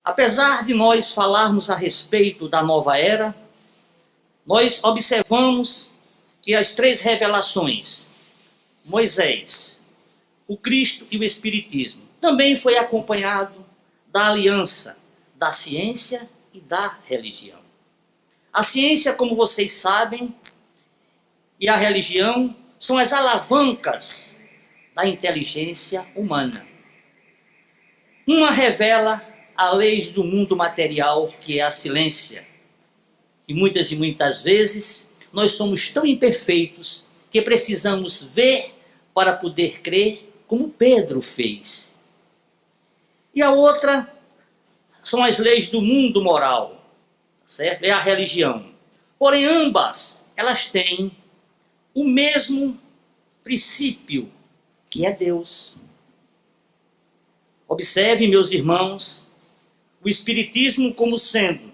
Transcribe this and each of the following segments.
Apesar de nós falarmos a respeito da nova era, nós observamos que as três revelações, Moisés, o Cristo e o Espiritismo, também foi acompanhado da aliança da ciência e da religião. A ciência, como vocês sabem, e a religião são as alavancas da inteligência humana. Uma revela a lei do mundo material, que é a ciência. E muitas vezes nós somos tão imperfeitos que precisamos ver para poder crer, como Pedro fez. E a outra são as leis do mundo moral, certo? É a religião. Porém, ambas, elas têm o mesmo princípio, que é Deus. Observe, meus irmãos, o Espiritismo como sendo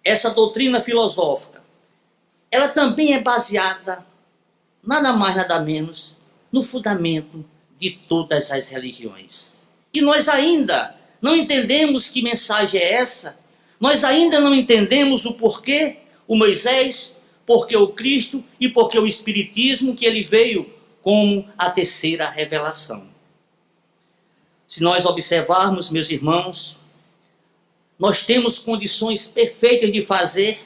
essa doutrina filosófica. Ela também é baseada, nada mais, nada menos, no fundamento de todas as religiões. E nós ainda não entendemos que mensagem é essa, nós ainda não entendemos o porquê o Moisés, porque o Cristo e porque o Espiritismo, que ele veio como a terceira revelação. Se nós observarmos, meus irmãos, nós temos condições perfeitas de fazer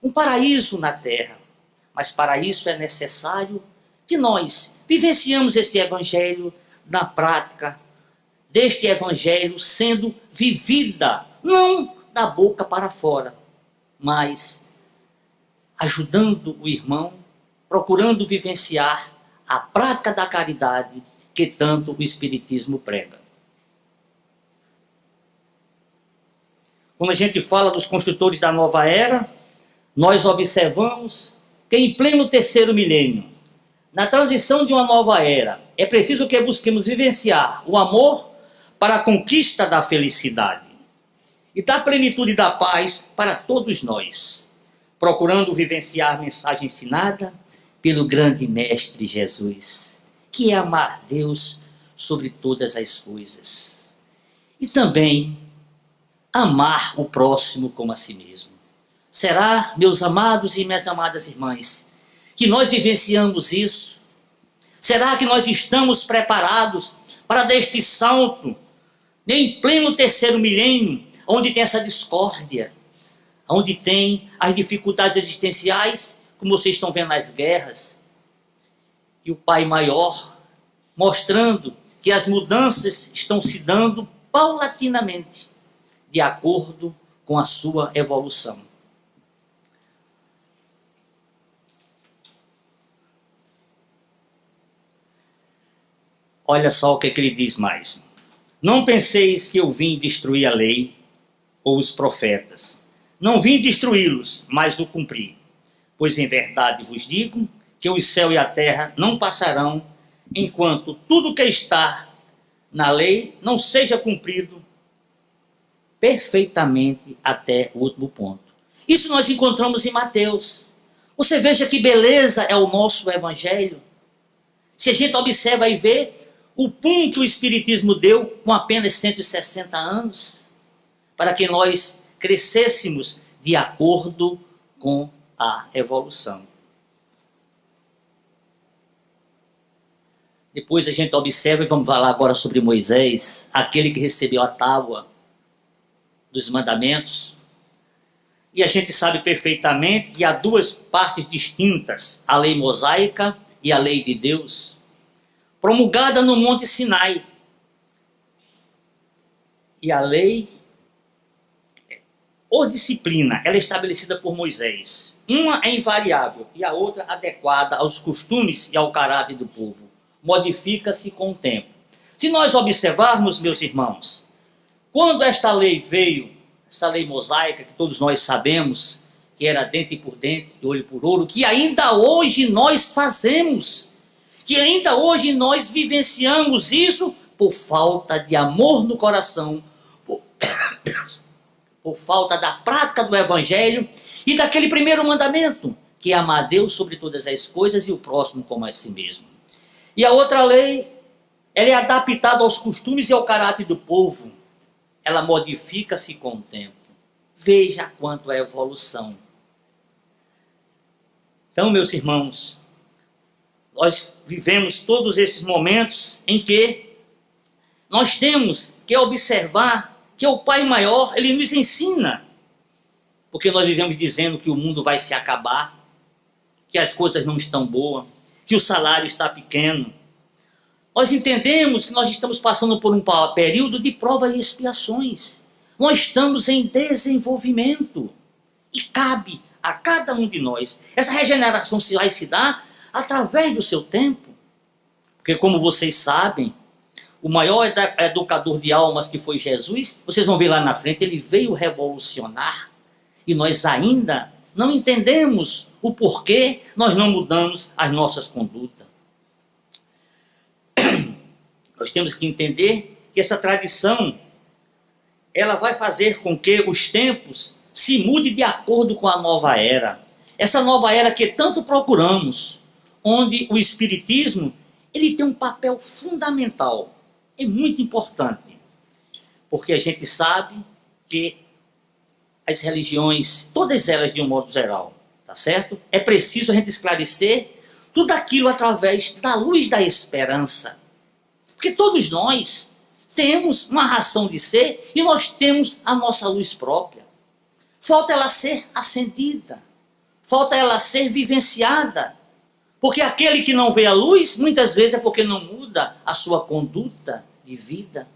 um paraíso na terra, mas para isso é necessário que nós vivenciamos esse evangelho na prática, deste evangelho sendo vivida, não da boca para fora, mas ajudando o irmão, procurando vivenciar a prática da caridade que tanto o Espiritismo prega. Quando a gente fala dos construtores da nova era, nós observamos que em pleno terceiro milênio, na transição de uma nova era, é preciso que busquemos vivenciar o amor para a conquista da felicidade e da plenitude da paz para todos nós, procurando vivenciar a mensagem ensinada pelo grande Mestre Jesus, que é amar Deus sobre todas as coisas e também amar o próximo como a si mesmo. Será, meus amados e minhas amadas irmãs, que nós vivenciamos isso? Será que nós estamos preparados para deste salto, em pleno terceiro milênio, onde tem essa discórdia, onde tem as dificuldades existenciais, como vocês estão vendo nas guerras, e o Pai Maior mostrando que as mudanças estão se dando paulatinamente, de acordo com a sua evolução. Olha só o que ele diz mais. Não penseis que eu vim destruir a lei ou os profetas. Não vim destruí-los, mas o cumpri. Pois em verdade vos digo que o céu e a terra não passarão enquanto tudo que está na lei não seja cumprido perfeitamente até o último ponto. Isso nós encontramos em Mateus. Você veja que beleza é o nosso evangelho. Se a gente observa e vê o ponto o Espiritismo deu com apenas 160 anos, para que nós crescêssemos de acordo com a evolução. Depois a gente observa, e vamos falar agora sobre Moisés, aquele que recebeu a tábua dos mandamentos. E a gente sabe perfeitamente que há duas partes distintas, a lei mosaica e a lei de Deus, promulgada no Monte Sinai. E a lei, ou disciplina, ela é estabelecida por Moisés. Uma é invariável e a outra adequada aos costumes e ao caráter do povo. Modifica-se com o tempo. Se nós observarmos, meus irmãos, quando esta lei veio, essa lei mosaica, que todos nós sabemos, que era dente por dente e olho por olho, que ainda hoje nós fazemos, que ainda hoje nós vivenciamos isso por falta de amor no coração, por falta da prática do evangelho e daquele primeiro mandamento, que é amar a Deus sobre todas as coisas e o próximo como a si mesmo. E a outra lei, ela é adaptada aos costumes e ao caráter do povo. ela modifica-se com o tempo. Veja quanto é evolução. Então, meus irmãos, nós vivemos todos esses momentos em que nós temos que observar que o Pai Maior, ele nos ensina. Porque nós vivemos dizendo que o mundo vai se acabar, que as coisas não estão boas, que o salário está pequeno. Nós entendemos que nós estamos passando por um período de prova e expiações. Nós estamos em desenvolvimento. E cabe a cada um de nós. Essa regeneração vai se dar através do seu tempo. Porque como vocês sabem, o maior educador de almas que foi Jesus, vocês vão ver lá na frente, ele veio revolucionar. E nós ainda não entendemos o porquê nós não mudamos as nossas condutas. Nós temos que entender que essa tradição, ela vai fazer com que os tempos se mudem de acordo com a nova era. Essa nova era que tanto procuramos, onde o Espiritismo, ele tem um papel fundamental, é muito importante, porque a gente sabe que as religiões, todas elas de um modo geral, tá certo? É preciso a gente esclarecer tudo aquilo através da luz da esperança. Porque todos nós temos uma razão de ser e nós temos a nossa luz própria. Falta ela ser acendida, falta ela ser vivenciada. Porque aquele que não vê a luz, muitas vezes é porque não muda a sua conduta de vida.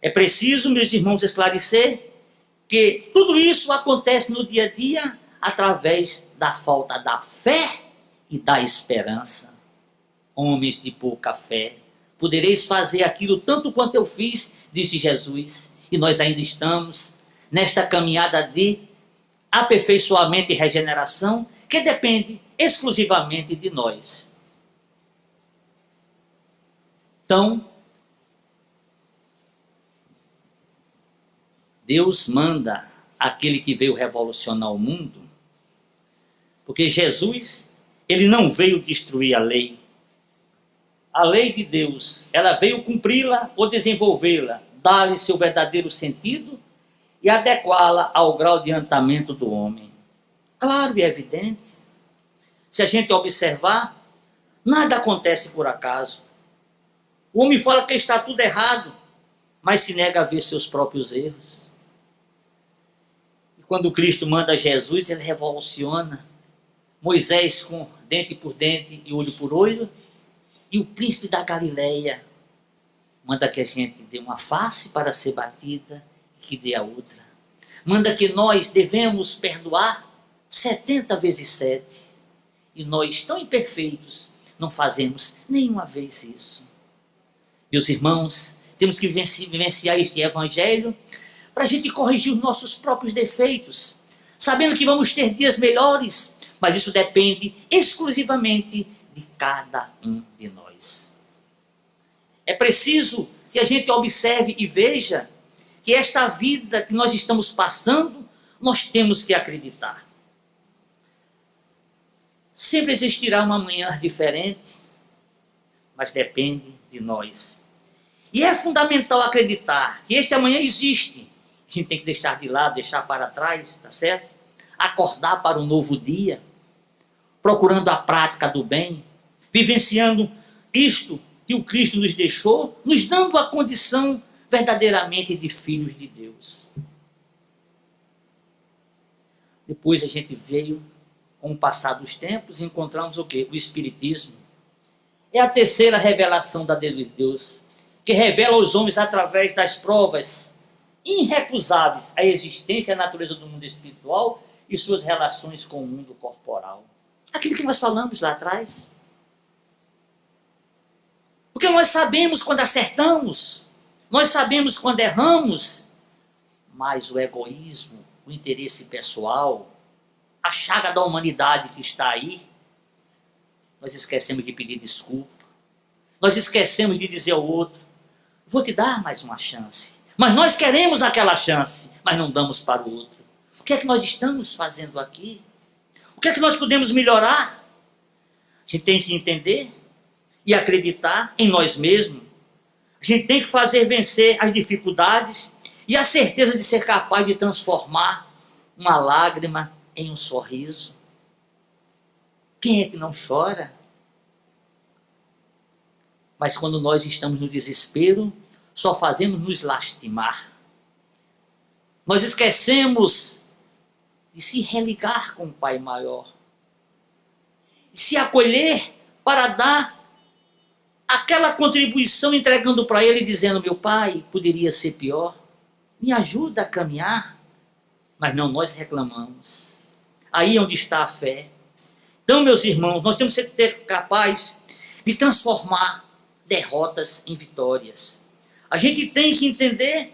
É preciso, meus irmãos, esclarecer que tudo isso acontece no dia a dia através da falta da fé e da esperança. Homens de pouca fé, podereis fazer aquilo tanto quanto eu fiz, disse Jesus, e nós ainda estamos nesta caminhada de aperfeiçoamento e regeneração que depende exclusivamente de nós. Então, Deus manda aquele que veio revolucionar o mundo, porque Jesus, ele não veio destruir a lei. A lei de Deus, ela veio cumpri-la ou desenvolvê-la, dar-lhe seu verdadeiro sentido e adequá-la ao grau de andamento do homem. Claro e evidente. Se a gente observar, nada acontece por acaso. O homem fala que está tudo errado, mas se nega a ver seus próprios erros. E quando Cristo manda Jesus, ele revoluciona. Moisés com dente por dente e olho por olho, e o príncipe da Galileia manda que a gente dê uma face para ser batida e que dê a outra. Manda que nós devemos perdoar 70 vezes 7. E nós, tão imperfeitos, não fazemos nenhuma vez isso. Meus irmãos, temos que vivenciar este evangelho para a gente corrigir os nossos próprios defeitos, sabendo que vamos ter dias melhores, mas isso depende exclusivamente de cada um de nós. É preciso que a gente observe e veja que esta vida que nós estamos passando, nós temos que acreditar. Sempre existirá uma manhã diferente, mas depende de nós. E é fundamental acreditar que este amanhã existe. A gente tem que deixar de lado, deixar para trás, tá certo? Acordar para um novo dia, procurando a prática do bem, vivenciando isto que o Cristo nos deixou, nos dando a condição verdadeiramente de filhos de Deus. Depois a gente veio, com o passar dos tempos, e encontramos o quê? O Espiritismo. É a terceira revelação da lei de Deus, que revela aos homens através das provas irrecusáveis a existência e a natureza do mundo espiritual e suas relações com o mundo corporal. Aquilo que nós falamos lá atrás. Porque nós sabemos quando acertamos, nós sabemos quando erramos, mas o egoísmo, o interesse pessoal, a chaga da humanidade que está aí, nós esquecemos de pedir desculpa, nós esquecemos de dizer ao outro, vou te dar mais uma chance, mas nós queremos aquela chance, mas não damos para o outro. O que é que nós estamos fazendo aqui? O que é que nós podemos melhorar? A gente tem que entender e acreditar em nós mesmos. A gente tem que fazer vencer as dificuldades e a certeza de ser capaz de transformar uma lágrima em um sorriso. Quem é que não chora? Mas quando nós estamos no desespero, só fazemos nos lastimar. Nós esquecemos de se religar com o Pai maior, de se acolher para dar aquela contribuição, entregando para Ele, dizendo: meu Pai, poderia ser pior, me ajuda a caminhar. Mas não, nós reclamamos. Aí é onde está a fé. Então, meus irmãos, nós temos que ser capazes de transformar derrotas em vitórias. A gente tem que entender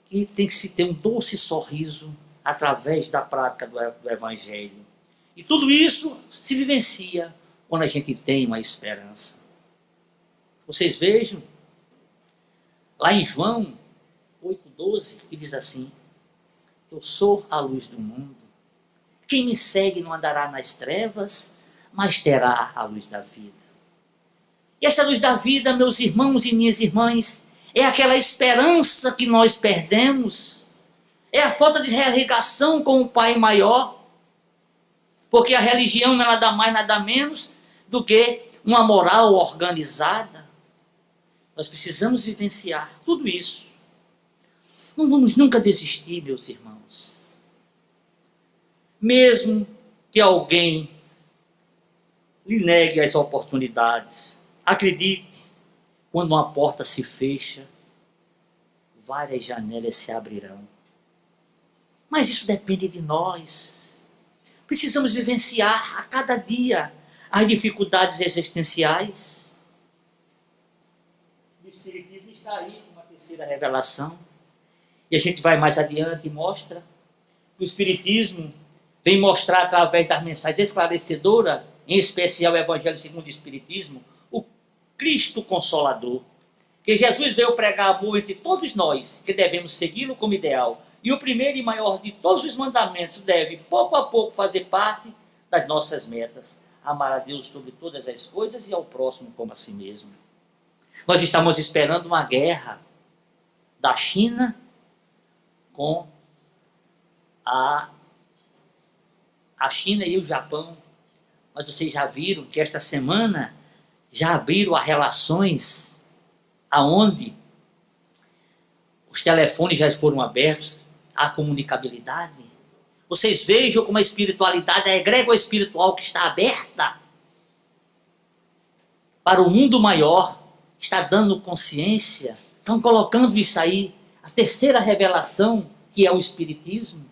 que tem que se ter um doce sorriso através da prática do Evangelho. E tudo isso se vivencia quando a gente tem uma esperança. Vocês vejam, lá em João 8,12, que diz assim: eu sou a luz do mundo. Quem me segue não andará nas trevas, mas terá a luz da vida. E essa luz da vida, meus irmãos e minhas irmãs, é aquela esperança que nós perdemos, é a falta de religação com o Pai maior, porque a religião não é nada mais, nada menos do que uma moral organizada. Nós precisamos vivenciar tudo isso. Não vamos nunca desistir, meus irmãos. Mesmo que alguém lhe negue as oportunidades, acredite, quando uma porta se fecha, várias janelas se abrirão. Mas isso depende de nós. Precisamos vivenciar a cada dia as dificuldades existenciais. O Espiritismo está aí com uma terceira revelação. E a gente vai mais adiante e mostra que o Espiritismo vem mostrar através das mensagens esclarecedoras, em especial o Evangelho segundo o Espiritismo, o Cristo Consolador. Que Jesus veio pregar amor entre todos nós, que devemos segui-lo como ideal. E o primeiro e maior de todos os mandamentos deve, pouco a pouco, fazer parte das nossas metas. Amar a Deus sobre todas as coisas e ao próximo como a si mesmo. Nós estamos esperando uma guerra da China com a China e o Japão. Mas vocês já viram que esta semana já abriram as relações aonde os telefones já foram abertos, a comunicabilidade. Vocês vejam como a espiritualidade, a egrégora espiritual que está aberta para o mundo maior, está dando consciência, estão colocando isso aí, a terceira revelação, que é o Espiritismo.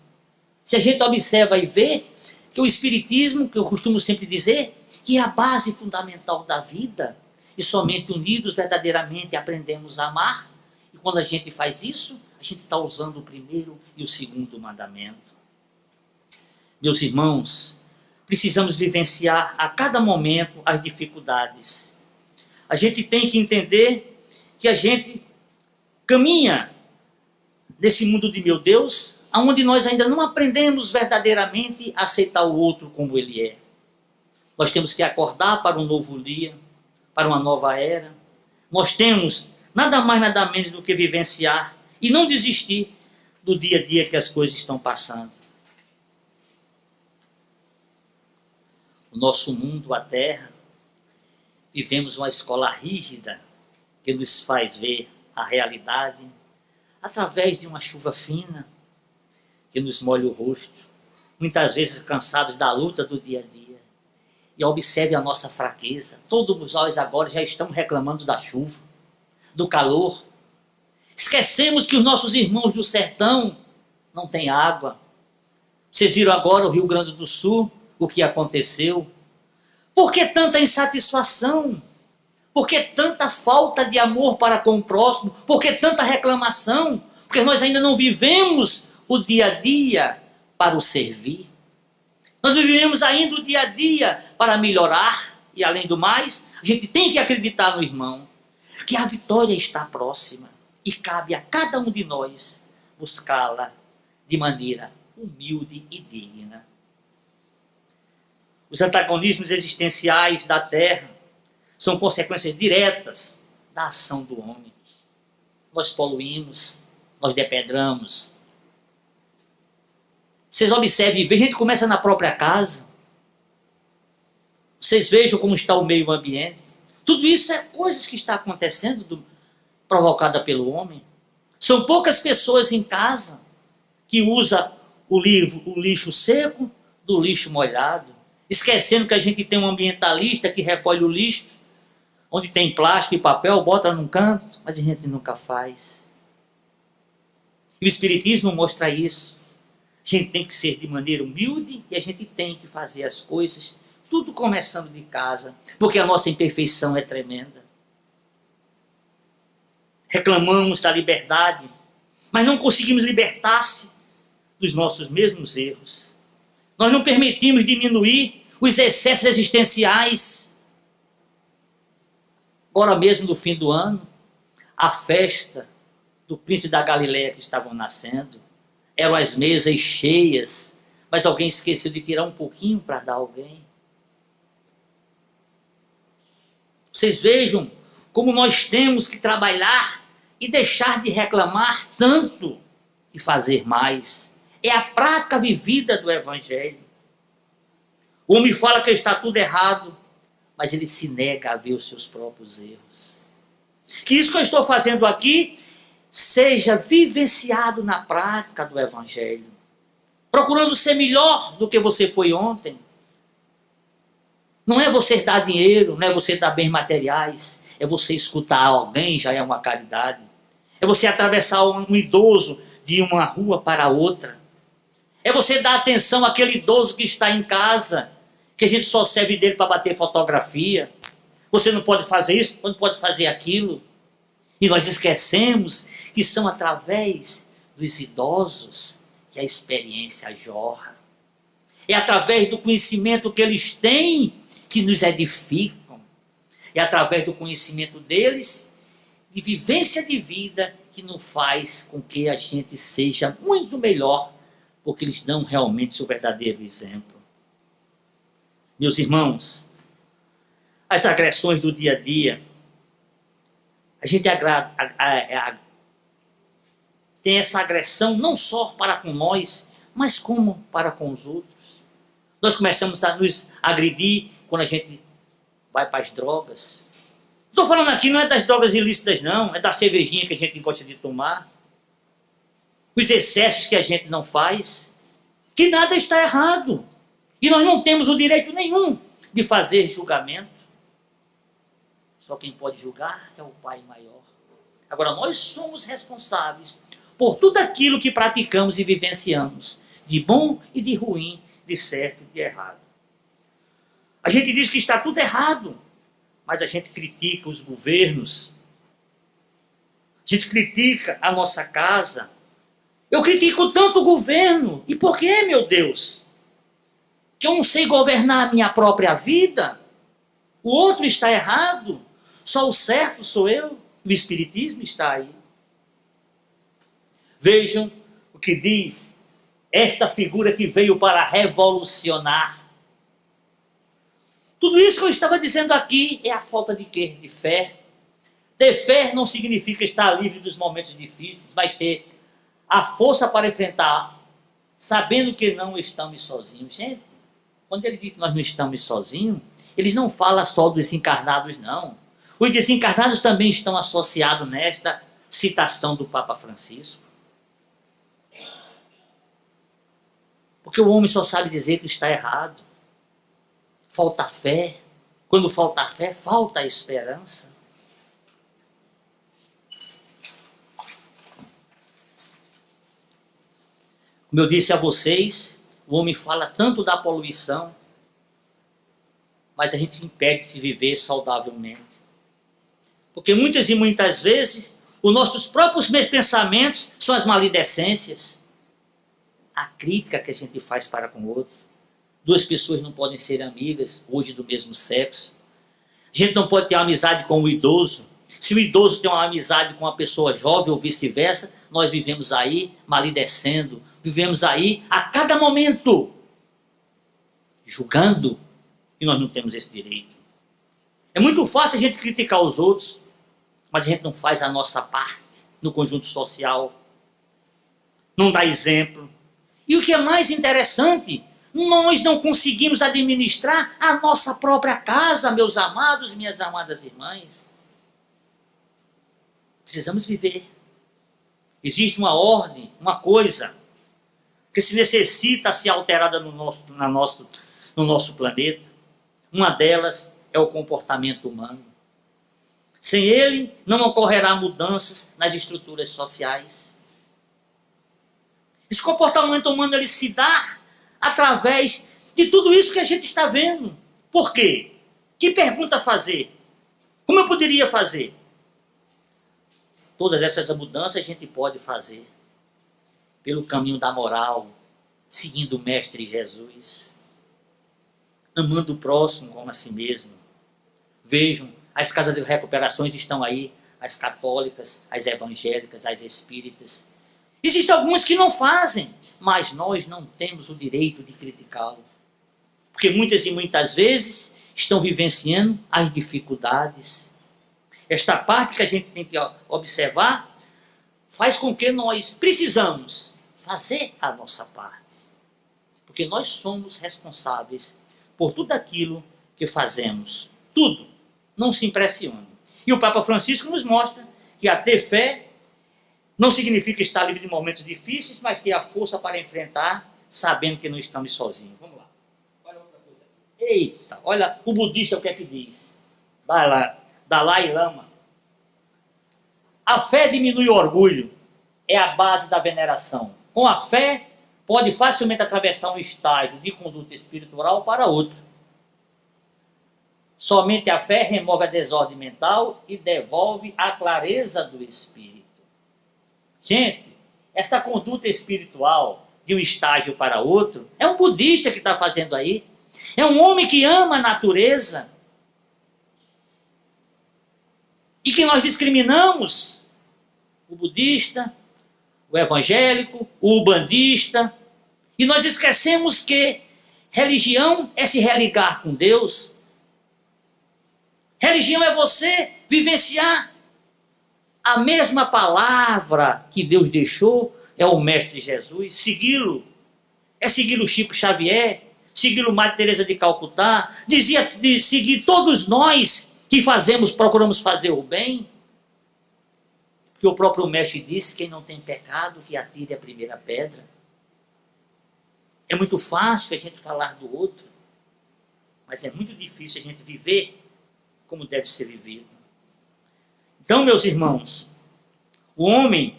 Se a gente observa e vê que o Espiritismo, que eu costumo sempre dizer, que é a base fundamental da vida, e somente unidos verdadeiramente aprendemos a amar, e quando a gente faz isso, a gente está usando o primeiro e o segundo mandamento. Meus irmãos, precisamos vivenciar a cada momento as dificuldades. A gente tem que entender que a gente caminha nesse mundo de meu Deus, onde nós ainda não aprendemos verdadeiramente a aceitar o outro como ele é. Nós temos que acordar para um novo dia, para uma nova era. Nós temos nada mais, nada menos do que vivenciar e não desistir do dia a dia que as coisas estão passando. O nosso mundo, a Terra, vivemos uma escola rígida que nos faz ver a realidade através de uma chuva fina que nos molha o rosto, muitas vezes cansados da luta do dia a dia. E observe a nossa fraqueza. Todos nós agora já estamos reclamando da chuva, do calor. Esquecemos que os nossos irmãos do sertão não têm água. Vocês viram agora o Rio Grande do Sul, o que aconteceu? Por que tanta insatisfação? Por que tanta falta de amor para com o próximo? Por que tanta reclamação? Porque nós ainda não vivemos o dia a dia para o servir. Nós vivemos ainda o dia a dia para melhorar. E além do mais, a gente tem que acreditar no irmão, que a vitória está próxima. E cabe a cada um de nós buscá-la de maneira humilde e digna. Os antagonismos existenciais da Terra são consequências diretas da ação do homem. Nós poluímos, nós depedramos. Vocês observem, a gente começa na própria casa. Vocês vejam como está o meio ambiente. Tudo isso é coisas que está acontecendo, provocada pelo homem. São poucas pessoas em casa que usam o lixo seco do lixo molhado, esquecendo que a gente tem um ambientalista que recolhe o lixo, onde tem plástico e papel, bota num canto, mas a gente nunca faz. E o Espiritismo mostra isso. A gente tem que ser de maneira humilde e a gente tem que fazer as coisas, tudo começando de casa, porque a nossa imperfeição é tremenda. Reclamamos da liberdade, mas não conseguimos libertar-se dos nossos mesmos erros. Nós não permitimos diminuir os excessos existenciais. Agora mesmo no fim do ano, a festa do príncipe da Galileia que estavam nascendo, eram as mesas cheias, mas alguém esqueceu de tirar um pouquinho para dar a alguém. Vocês vejam como nós temos que trabalhar e deixar de reclamar tanto e fazer mais. É a prática vivida do Evangelho. O homem fala que está tudo errado, mas ele se nega a ver os seus próprios erros. Que isso que eu estou fazendo aqui seja vivenciado na prática do Evangelho, procurando ser melhor do que você foi ontem. Não é você dar dinheiro, não é você dar bens materiais, é você escutar alguém, já é uma caridade. É você atravessar um idoso de uma rua para outra. É você dar atenção àquele idoso que está em casa, que a gente só serve dele para bater fotografia. Você não pode fazer isso, não pode fazer aquilo. E nós esquecemos que são através dos idosos que a experiência jorra. É através do conhecimento que eles têm que nos edificam. É através do conhecimento deles, de vivência de vida, que nos faz com que a gente seja muito melhor, porque eles dão realmente seu verdadeiro exemplo. Meus irmãos, as agressões do dia a dia, a gente tem essa agressão não só para com nós, mas como para com os outros. Nós começamos a nos agredir quando a gente vai para as drogas. Estou falando aqui não é das drogas ilícitas não, é da cervejinha que a gente gosta de tomar. Os excessos que a gente não faz, que nada está errado. E nós não temos o direito nenhum de fazer julgamento. Só quem pode julgar é o Pai maior. Agora, nós somos responsáveis por tudo aquilo que praticamos e vivenciamos, de bom e de ruim, de certo e de errado. A gente diz que está tudo errado, mas a gente critica os governos, a gente critica a nossa casa. Eu critico tanto o governo. E por quê, meu Deus? Que eu não sei governar a minha própria vida? O outro está errado? Só o certo sou eu? O Espiritismo está aí. Vejam o que diz esta figura que veio para revolucionar. Tudo isso que eu estava dizendo aqui é a falta de quê? De fé. Ter fé não significa estar livre dos momentos difíceis, mas ter a força para enfrentar, sabendo que não estamos sozinhos. Gente, quando ele diz que nós não estamos sozinhos, eles não falam só dos encarnados, não. Os desencarnados também estão associados nesta citação do Papa Francisco. Porque o homem só sabe dizer que está errado. Falta fé. Quando falta fé, falta a esperança. Como eu disse a vocês, o homem fala tanto da poluição, mas a gente impede de se viver saudavelmente. Porque muitas e muitas vezes, os nossos próprios pensamentos são as maledicências. A crítica que a gente faz para com o outro. Duas pessoas não podem ser amigas, hoje do mesmo sexo. A gente não pode ter uma amizade com o idoso. Se o idoso tem uma amizade com uma pessoa jovem ou vice-versa, nós vivemos aí maledicendo, vivemos aí a cada momento julgando, e nós não temos esse direito. É muito fácil a gente criticar os outros, mas a gente não faz a nossa parte no conjunto social, não dá exemplo. E o que é mais interessante, nós não conseguimos administrar a nossa própria casa, meus amados e minhas amadas irmãs. Precisamos viver. Existe uma ordem, uma coisa que se necessita ser alterada no nosso planeta. Uma delas é o comportamento humano. Sem ele, não ocorrerá mudanças nas estruturas sociais. Esse comportamento humano ele se dá através de tudo isso que a gente está vendo. Por quê? Que pergunta fazer? Como eu poderia fazer? Todas essas mudanças a gente pode fazer pelo caminho da moral, seguindo o Mestre Jesus, amando o próximo como a si mesmo. Vejam, as casas de recuperações estão aí, as católicas, as evangélicas, as espíritas. Existem algumas que não fazem, mas nós não temos o direito de criticá-lo. Porque muitas e muitas vezes estão vivenciando as dificuldades. Esta parte que a gente tem que observar faz com que nós precisamos fazer a nossa parte. Porque nós somos responsáveis por tudo aquilo que fazemos. Tudo. Não se impressione. E o Papa Francisco nos mostra que a ter fé não significa estar livre de momentos difíceis, mas ter a força para enfrentar, sabendo que não estamos sozinhos. Vamos lá. Olha outra coisa. Eita, olha o budista o que é que diz. Dalai Lama. A fé diminui o orgulho. É a base da veneração. Com a fé, pode facilmente atravessar um estágio de conduta espiritual para outro. Somente a fé remove a desordem mental e devolve a clareza do espírito. Gente, essa conduta espiritual de um estágio para outro, é um budista que está fazendo aí. É um homem que ama a natureza. E que nós discriminamos o budista, o evangélico, o ubandista. E nós esquecemos que religião é se religar com Deus. Religião é você vivenciar a mesma palavra que Deus deixou, é o Mestre Jesus. Segui-lo é seguir o Chico Xavier, seguir o Madre Teresa de Calcutá, dizia de seguir todos nós que procuramos fazer o bem. Porque o próprio Mestre disse: quem não tem pecado, que atire a primeira pedra. É muito fácil a gente falar do outro, mas é muito difícil a gente viver como deve ser vivido. Então, meus irmãos, o homem,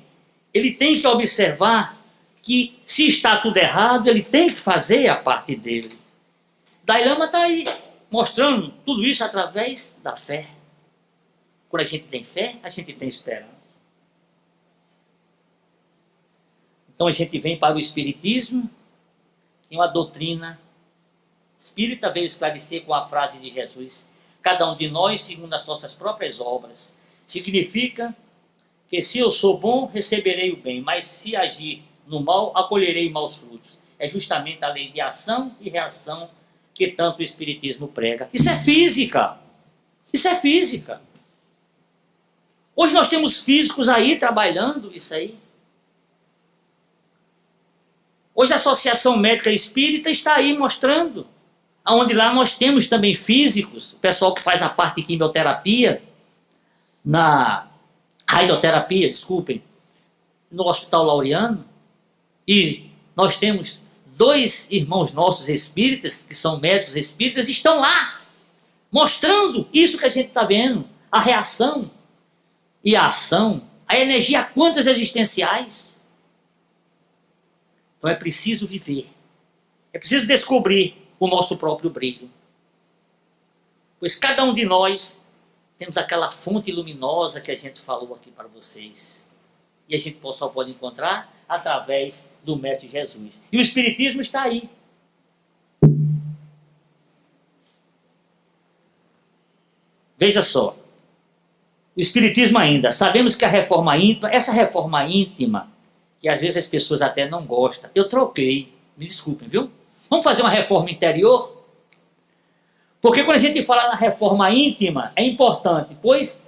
ele tem que observar que se está tudo errado, ele tem que fazer a parte dele. Dalai Lama está aí mostrando tudo isso através da fé. Quando a gente tem fé, a gente tem esperança. Então a gente vem para o Espiritismo, tem uma doutrina espírita, veio esclarecer com a frase de Jesus: cada um de nós segundo as nossas próprias obras. Significa que se eu sou bom, receberei o bem, mas se agir no mal, acolherei maus frutos. É justamente a lei de ação e reação que tanto o Espiritismo prega. Isso é física. Isso é física. Hoje nós temos físicos aí trabalhando isso aí. Hoje a Associação Médica Espírita está aí mostrando, onde lá nós temos também físicos, o pessoal que faz a parte de quimioterapia, na radioterapia, desculpem, no Hospital Laureano, e nós temos 2 irmãos nossos espíritas, que são médicos espíritas, estão lá, mostrando isso que a gente está vendo, a reação e a ação, a energia quânticas existenciais. Então é preciso viver, é preciso descobrir o nosso próprio brilho. Pois cada um de nós temos aquela fonte luminosa que a gente falou aqui para vocês. E a gente só pode encontrar através do Mestre Jesus. E o Espiritismo está aí. Veja só. O Espiritismo ainda. Sabemos que a reforma íntima, essa reforma íntima, que às vezes as pessoas até não gostam, eu troquei. Me desculpem, viu? Vamos fazer uma reforma interior? Porque quando a gente fala na reforma íntima, é importante, pois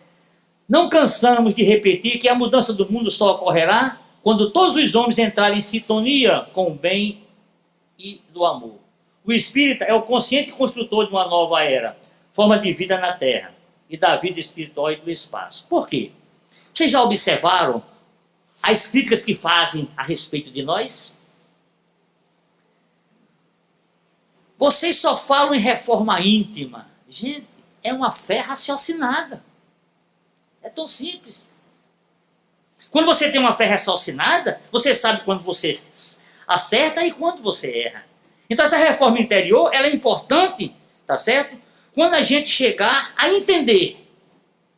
Não cansamos de repetir que a mudança do mundo só ocorrerá quando todos os homens entrarem em sintonia com o bem e do amor. O espírita é o consciente construtor de uma nova era, forma de vida na Terra e da vida espiritual e do espaço. Por quê? Vocês já observaram as críticas que fazem a respeito de nós? Vocês só falam em reforma íntima. Gente, é uma fé raciocinada. É tão simples. Quando você tem uma fé raciocinada, você sabe quando você acerta e quando você erra. Então essa reforma interior, ela é importante, tá certo? Quando a gente chegar a entender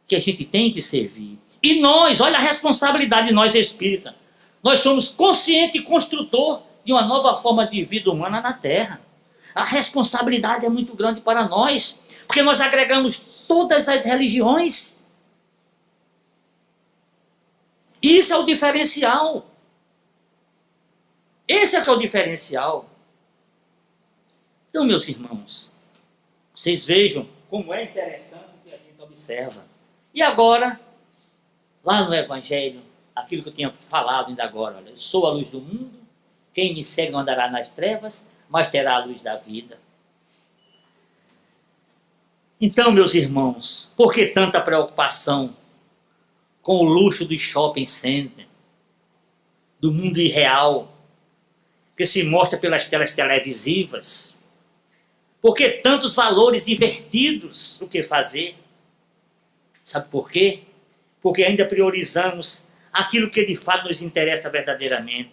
que a gente tem que servir. E nós, olha a responsabilidade de nós espírita. Nós somos consciente e construtor de uma nova forma de vida humana na Terra. A responsabilidade é muito grande para nós, porque nós agregamos todas as religiões. Isso é o diferencial. Esse é que é o diferencial. Então, meus irmãos, vocês vejam como é interessante o que a gente observa. E agora, lá no Evangelho, aquilo que eu tinha falado ainda agora, olha, eu sou a luz do mundo, quem me segue não andará nas trevas, mas terá a luz da vida. Então, meus irmãos, por que tanta preocupação com o luxo do shopping center, do mundo irreal, que se mostra pelas telas televisivas? Por que tantos valores invertidos? O que fazer? Sabe por quê? Porque ainda priorizamos aquilo que de fato nos interessa verdadeiramente.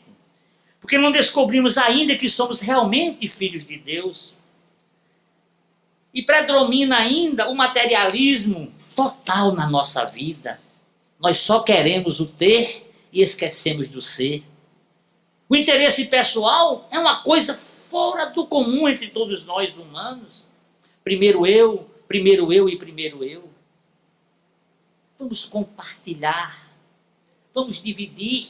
Porque não descobrimos ainda que somos realmente filhos de Deus. E predomina ainda o materialismo total na nossa vida. Nós só queremos o ter e esquecemos do ser. O interesse pessoal é uma coisa fora do comum entre todos nós humanos. Primeiro eu e primeiro eu. Vamos compartilhar, vamos dividir,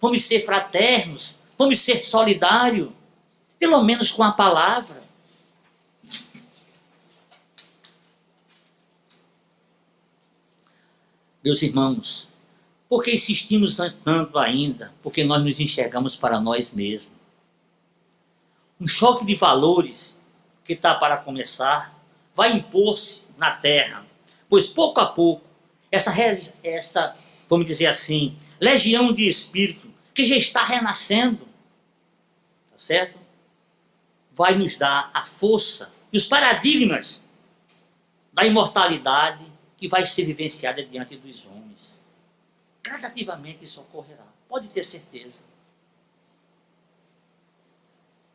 vamos ser fraternos, vamos ser solidários, pelo menos com a palavra. Meus irmãos, por que insistimos tanto ainda? Porque nós nos enxergamos para nós mesmos. Um choque de valores que está para começar vai impor-se na Terra, pois pouco a pouco, essa, vamos dizer assim, legião de espírito que já está renascendo, tá certo? Vai nos dar a força e os paradigmas da imortalidade que vai ser vivenciada diante dos homens. Gradativamente isso ocorrerá, pode ter certeza.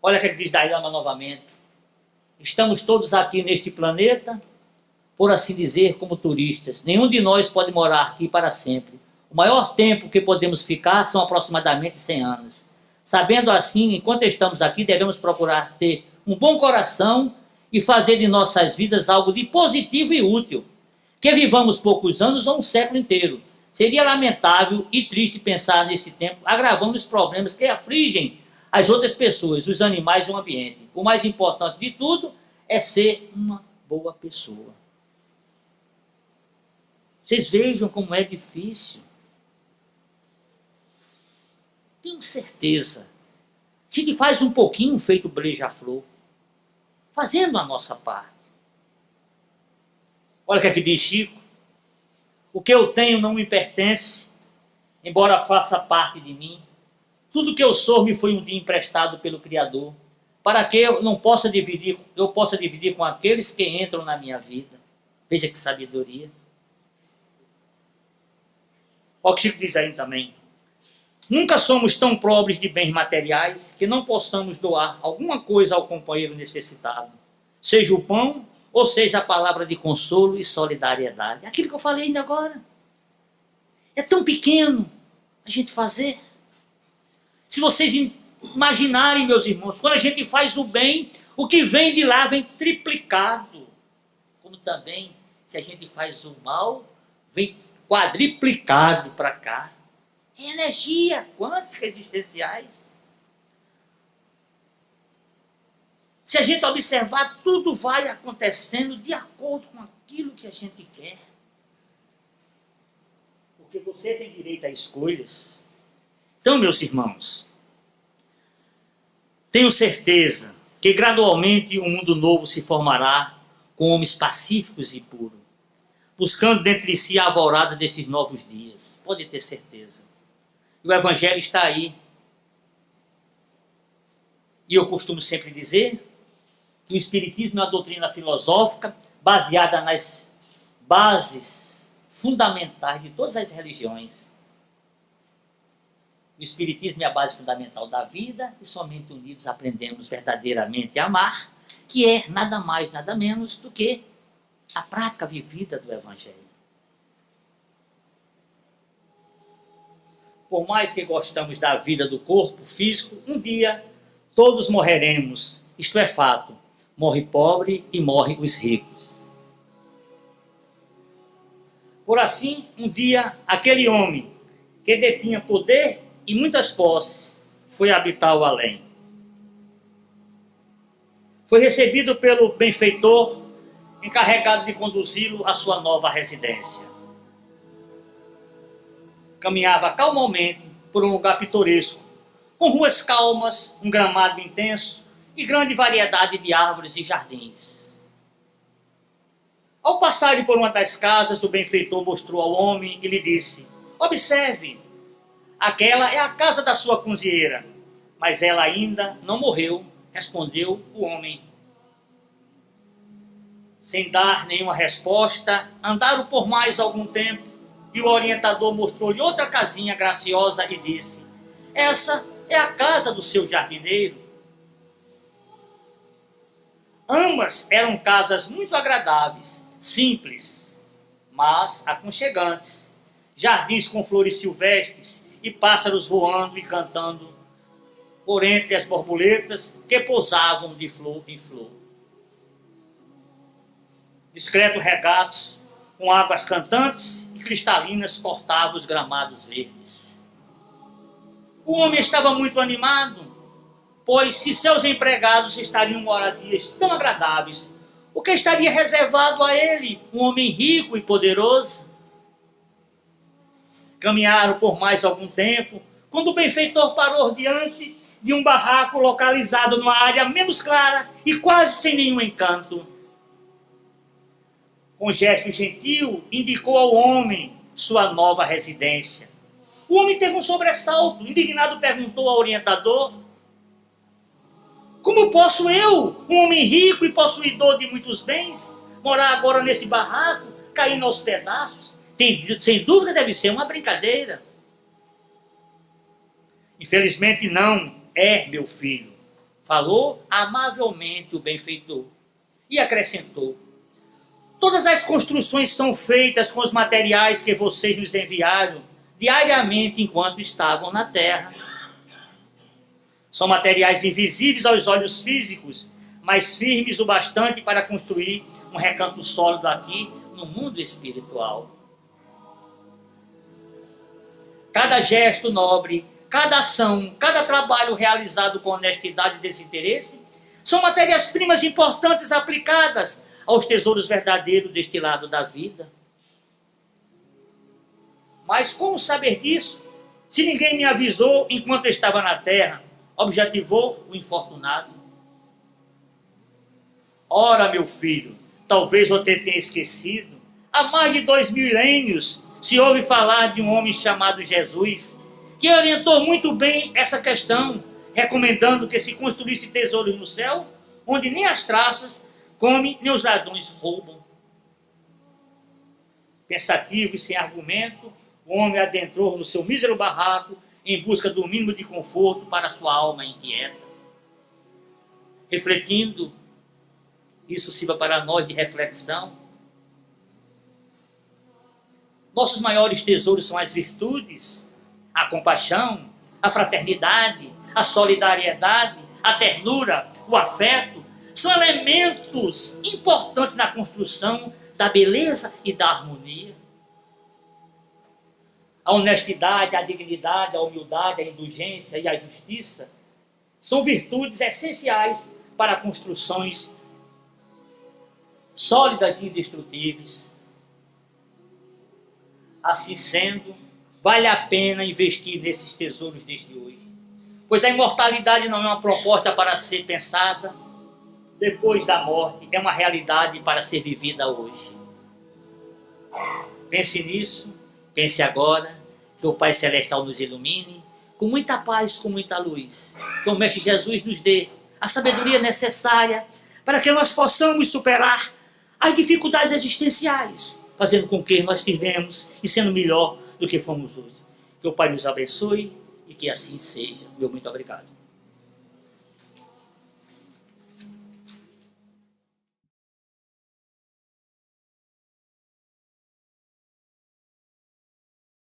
Olha o que diz Dalai novamente. Estamos todos aqui neste planeta, por assim dizer, como turistas. Nenhum de nós pode morar aqui para sempre. O maior tempo que podemos ficar são aproximadamente 100 anos. Sabendo assim, enquanto estamos aqui, devemos procurar ter um bom coração e fazer de nossas vidas algo de positivo e útil. Que vivamos poucos anos ou um século inteiro. Seria lamentável e triste pensar nesse tempo agravando os problemas que afligem as outras pessoas, os animais e o ambiente. O mais importante de tudo é ser uma boa pessoa. Vocês vejam como é difícil. Tenho certeza. Se a gente faz um pouquinho feito beija-flor, fazendo a nossa parte. Olha o que aqui diz Chico. O que eu tenho não me pertence, embora faça parte de mim. Tudo que eu sou me foi um dia emprestado pelo Criador, para que eu possa dividir com aqueles que entram na minha vida. Veja que sabedoria. Olha o que Chico diz aí também. Nunca somos tão pobres de bens materiais que não possamos doar alguma coisa ao companheiro necessitado. Seja o pão, ou seja a palavra de consolo e solidariedade. Aquilo que eu falei ainda agora. É tão pequeno a gente fazer. Se vocês imaginarem, meus irmãos, quando a gente faz o bem, o que vem de lá vem triplicado. Como também, se a gente faz o mal, vem quadriplicado para cá. É energia quântica existenciais. Se a gente observar, tudo vai acontecendo de acordo com aquilo que a gente quer. porque você tem direito a escolhas. Então, meus irmãos, tenho certeza que gradualmente um mundo novo se formará com homens pacíficos e puros, buscando dentre si a alvorada desses novos dias. Pode ter certeza. E o Evangelho está aí. E eu costumo sempre dizer que o Espiritismo é uma doutrina filosófica baseada nas bases fundamentais de todas as religiões. O Espiritismo é a base fundamental da vida e somente unidos aprendemos verdadeiramente a amar, que é nada mais, nada menos do que a prática vivida do Evangelho. Por mais que gostamos da vida do corpo físico, um dia todos morreremos, isto é fato. Morre pobre e morre os ricos. Por assim, um dia, aquele homem que detinha poder e muitas posses foi habitar o além. Foi recebido pelo benfeitor, encarregado de conduzi-lo à sua nova residência. Caminhava calmamente por um lugar pitoresco, com ruas calmas, um gramado intenso e grande variedade de árvores e jardins. Ao passarem por uma das casas, o benfeitor mostrou ao homem e lhe disse: observe, aquela é a casa da sua cozinheira, mas ela ainda não morreu, respondeu o homem. Sem dar nenhuma resposta, andaram por mais algum tempo e o orientador mostrou-lhe outra casinha graciosa e disse: essa é a casa do seu jardineiro. Ambas eram casas muito agradáveis, simples, mas aconchegantes. Jardins com flores silvestres e pássaros voando e cantando por entre as borboletas que pousavam de flor em flor. Discretos regatos com águas cantantes e cristalinas cortavam os gramados verdes. O homem estava muito animado, pois se seus empregados estariam em moradias tão agradáveis, o que estaria reservado a ele, um homem rico e poderoso? Caminharam por mais algum tempo, quando o benfeitor parou diante de um barraco localizado numa área menos clara e quase sem nenhum encanto. Com gesto gentil, indicou ao homem sua nova residência. O homem teve um sobressalto, indignado perguntou ao orientador: como posso eu, um homem rico e possuidor de muitos bens, morar agora nesse barraco, caindo aos pedaços? Sem dúvida deve ser uma brincadeira. Infelizmente não é, meu filho, falou amavelmente o benfeitor e acrescentou: todas as construções são feitas com os materiais que vocês nos enviaram diariamente enquanto estavam na terra. São materiais invisíveis aos olhos físicos, mas firmes o bastante para construir um recanto sólido aqui no mundo espiritual. Cada gesto nobre, cada ação, cada trabalho realizado com honestidade e desinteresse são matérias-primas importantes aplicadas aos tesouros verdadeiros deste lado da vida. Mas como saber disso, se ninguém me avisou enquanto eu estava na terra? Objetivou o infortunado. Ora, meu filho, talvez você tenha esquecido. Há mais de 2 milênios se ouve falar de um homem chamado Jesus, que orientou muito bem essa questão, recomendando que se construísse tesouros no céu, onde nem as traças comem, nem os ladrões roubam. Pensativo e sem argumento, o homem adentrou no seu mísero barraco em busca do mínimo de conforto para sua alma inquieta. Refletindo, isso sirva para nós de reflexão. Nossos maiores tesouros são as virtudes, a compaixão, a fraternidade, a solidariedade, a ternura, o afeto. São elementos importantes na construção da beleza e da harmonia. A honestidade, a dignidade, a humildade, a indulgência e a justiça são virtudes essenciais para construções sólidas e indestrutíveis. Assim sendo, vale a pena investir nesses tesouros desde hoje. Pois a imortalidade não é uma proposta para ser pensada depois da morte, é uma realidade para ser vivida hoje. Pense nisso, pense agora, que o Pai Celestial nos ilumine, com muita paz, com muita luz. Que o Mestre Jesus nos dê a sabedoria necessária para que nós possamos superar as dificuldades existenciais, fazendo com que nós vivemos e sendo melhor do que fomos hoje. Que o Pai nos abençoe e que assim seja. Meu muito obrigado.